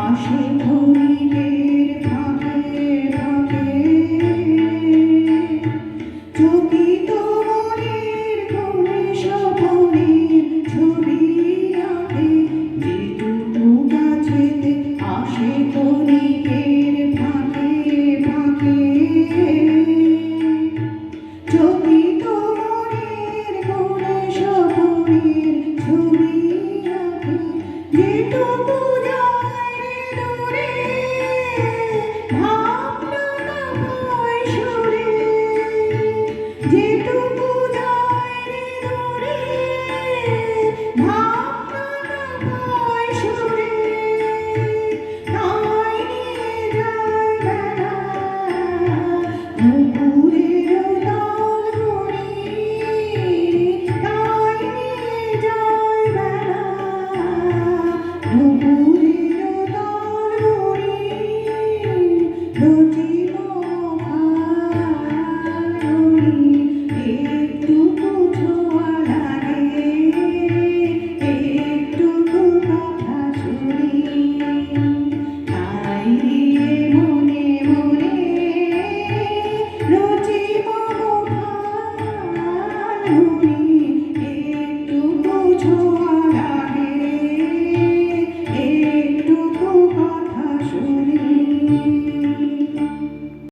আসে ভূমিকের ফাঁকে ফাঁকে চকিত মনের কোণে স্বপনের ছবি আঁকে যেটুকু গাছেতে আসে ভূমিকের ফাঁকে ফাঁকে চকিত মনের কোণে স্বপনের ছবি আঁকে যেটুকু যেটুকু যায় রে দূরে ভাবনা না পায় সুরে তাই নিয়ে যায় বেলা নুপুরের দল ঘুরি তাই নিয়ে যায় বেলা নুপুরের